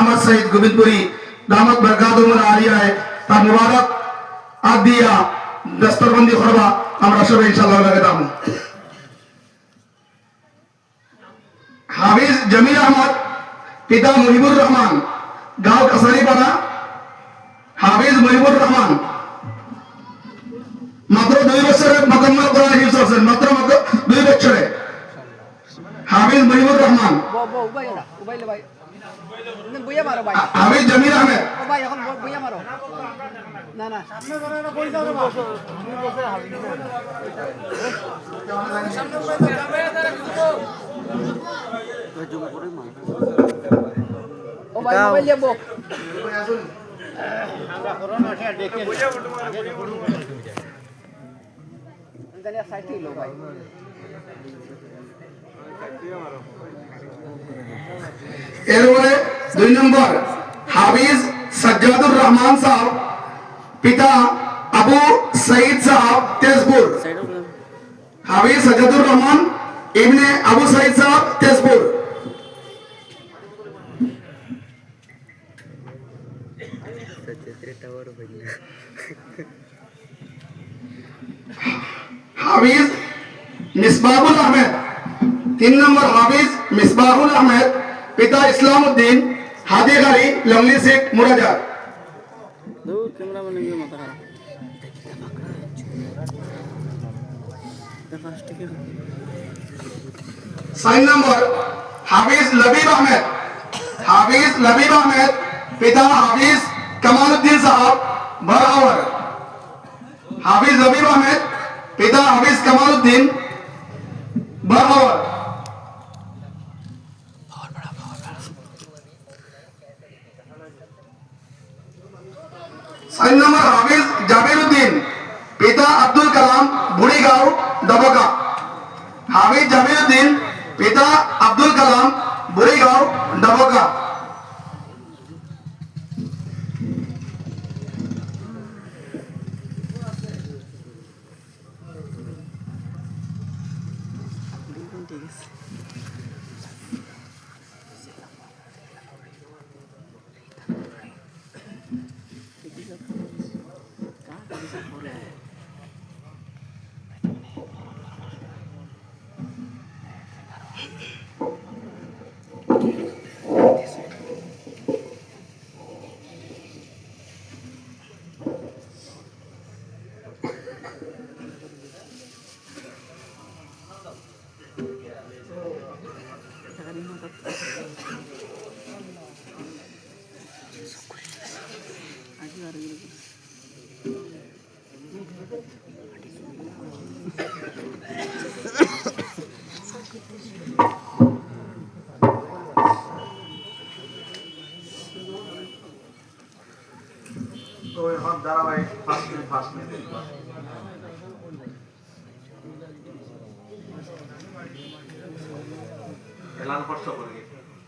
अहमद सईद गोविंदपुरी दामद बरकातुहुम आलिया है ता मुबारक आदिया दस्तरबंदी करवा আমরা সবাই ইনশাআল্লাহ লাগাতাম হাফিজ জমিল আহমদ পিতা মুহিবুর রহমান গাঁও কাসারিপাড়া হাফিজ মুহিবুর রহমান মাত্র 2 বছরে মুকম্মল কোরআন হিফজ করেছেন মাত্র 2 বছরে হাফিজ মুহিবুর রহমান উবাইলে ভাই বুইয়া মারো ভাই হাফিজ জমিল আহমদ ভাই এখন বুইয়া মারো না না সামনে করে না কই যাও বাবা 2 বছরে হাফিজ সামনে করে ক্যামেরা ধরে কিছু জুম করে মার ও ভাই মোবাইল দেবো ভাই আসুন আমরা করোনা সে দেখে আগে রেকর্ডিং করে দিই জানি সাইটে লো ভাই এরপরে 2 নম্বর হাফিজ সজ্জাদুর রহমান সাহেব পিতা আবু সঈদ সাহেব তেজপুর হাফিজ সজ্জাদুর রহমান ইবনে আবু সঈদ সাহেব তেজপুর हाफिज मिसबाहुल अहमद 3 नंबर हाफिज मिसबाहुल अहमद पिता इस्लामुद्दीन हादीगारी लंगली सिख मुराजा दो कैमरा बने गए माता साइन नंबर हाफिज लबीब अहमद पिता हाफिज कमालुद्दीन साहब बराबर हाफिज लबीब अहमद पिता हाफिज कमालुद्दीन बराबर साइन नंबर हाफिज जाबिरुद्दीन पिता अब्दुल कलाम बुढ़ी गांव दबका हाफिज जाबिरुद्दीन पिता अब्दुल कलाम बुढ़ी गांव दबका तो हम धारावाहिक फास्ट में एलान पर सब करेंगे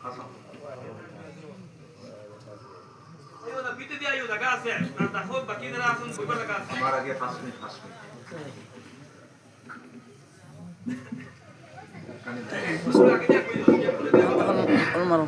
कसम ये वाला बीते दिया यो लगा से ना देखो बाकी जरा सुन कोई लगा हमारा के फास्ट में उसमें आगे क्या कोई मारो